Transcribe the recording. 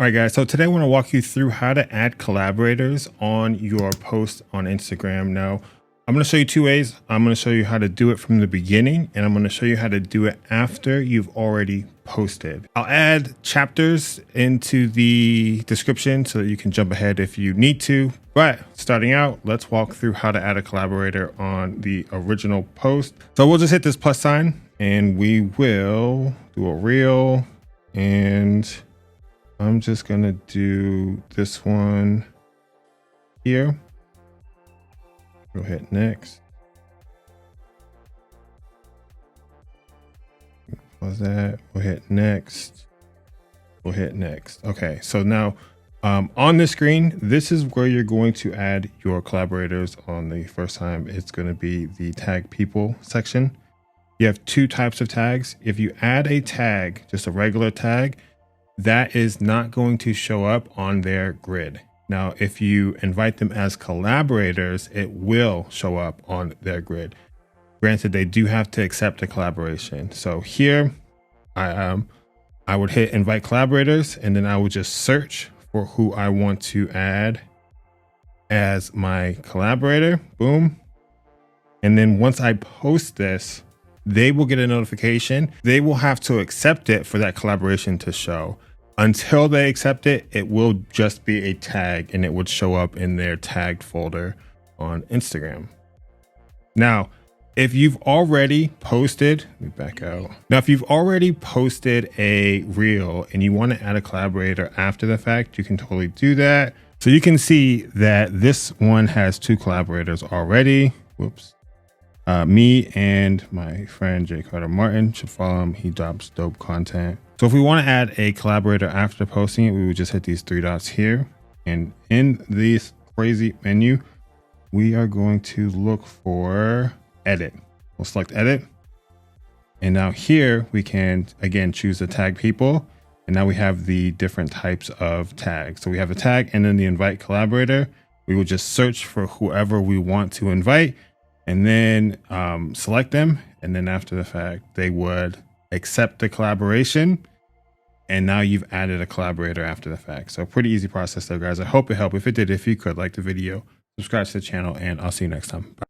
All right, guys. So today I want to walk you through how to add collaborators on your post on Instagram. Now, I'm going to show you two ways. I'm going to show you how to do it from the beginning, and I'm going to show you how to do it after you've already posted. I'll add chapters into the description so that you can jump ahead if you need to. But starting out, let's walk through how to add a collaborator on the original post. So we'll just hit this plus sign and we will do a reel, and I'm just going to do this one here. We'll hit next. Pause that. We'll hit next. We'll hit next. Okay, so now on the screen, this is where you're going to add your collaborators on the first time. It's going to be the tag people section. You have two types of tags. If you add a tag, just a regular tag, that is not going to show up on their grid. Now, if you invite them as collaborators, it will show up on their grid. Granted, they do have to accept a collaboration. So here, I would hit invite collaborators, and then I would just search for who I want to add as my collaborator. Boom. And then once I post this, they will get a notification. They will have to accept it for that collaboration to show. Until they accept it, it will just be a tag, and it would show up in their tagged folder on Instagram. Now, if you've already posted, let me back out. Now, if you've already posted a reel and you want to add a collaborator after the fact, you can totally do that. So you can see that this one has two collaborators already. Whoops. Me and my friend J. Carter Martin should follow him. He drops dope content. So if we want to add a collaborator after posting it, we would just hit these three dots here. And in this crazy menu, we are going to look for edit. We'll select edit. And now here we can, again, choose the tag people. And now we have the different types of tags. So we have a tag and then the invite collaborator. We will just search for whoever we want to invite, and then select them. And then after the fact, they would accept the collaboration. And now you've added a collaborator after the fact. So pretty easy process there, guys. I hope it helped. If it did, if you could, like the video, subscribe to the channel, and I'll see you next time. Bye.